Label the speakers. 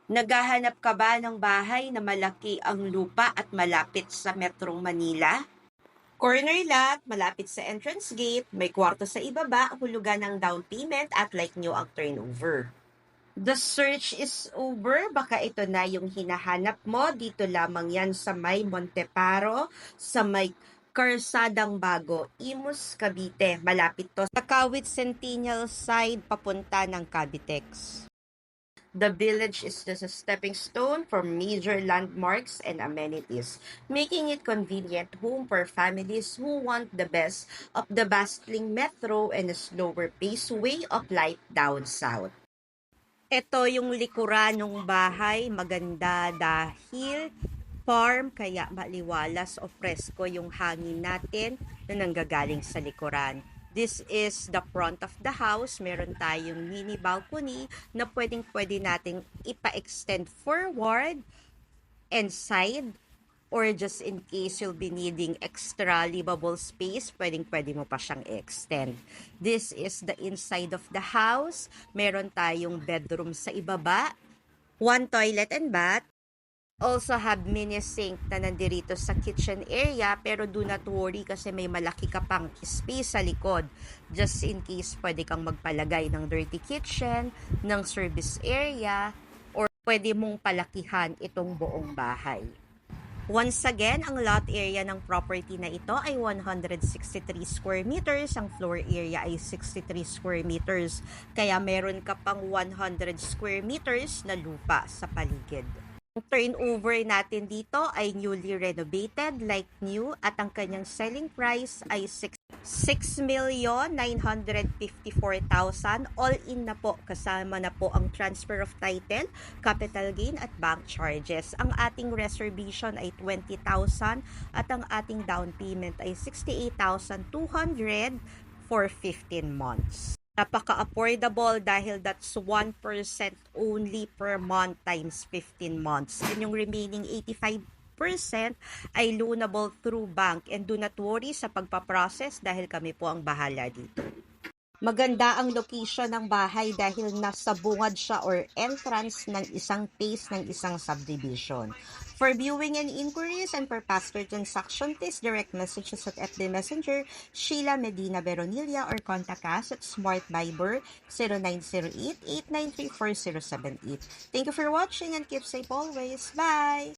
Speaker 1: Naghahanap ka ba ng bahay na malaki ang lupa at malapit sa Metro Manila? Corner lot, malapit sa entrance gate, may kwarto sa ibaba, hulugan ng down payment at like nyo ang turnover. The search is over. Baka ito na yung hinahanap mo. Dito lamang yan sa may Monteparo, sa may Karsadang Bago, Imus, Cavite. Malapit to sa Kawit Centennial side papunta ng Cavitex. The village is just a stepping stone for major landmarks and amenities, making it convenient home for families who want the best of the bustling metro and a slower pace way of life down south. Ito yung likuran ng bahay, maganda dahil farm kaya maliwalas o presko yung hangin natin na nanggagaling sa likuran. This is the front of the house. Meron tayong mini balcony na pwedeng-pwede nating ipa-extend forward and side, or just in case you'll be needing extra livable space, pwedeng-pwede mo pa siyang extend. This is the inside of the house. Meron tayong bedroom sa ibaba, one toilet and bath. Also have mini sink na nandirito sa kitchen area, pero do not worry kasi may malaki ka pang space sa likod. Just in case pwede kang magpalagay ng dirty kitchen, ng service area, or pwede mong palakihan itong buong bahay. Once again, ang lot area ng property na ito ay 163 square meters. Ang floor area ay 63 square meters. Kaya meron ka pang 100 square meters na lupa sa paligid. Ang turnover natin dito ay newly renovated, like new, at ang kanyang selling price ay 6,954,000. All in na po, kasama na po ang transfer of title, capital gain at bank charges. Ang ating reservation ay 20,000 at ang ating down payment ay 68,200 for 15 months. Napaka-affordable dahil that's 1% only per month times 15 months. And yung remaining 85% ay loanable through bank, and do not worry sa pagpaprocess dahil kami po ang bahala dito. Maganda ang location ng bahay dahil nasa bungad siya or entrance ng isang phase ng isang subdivision. For viewing and inquiries and for faster transaction, please direct messages at FB Messenger, Sheila Medina Veronilla, or contact us at Smart Viber 0908-893-4078. Thank you for watching and keep safe always. Bye!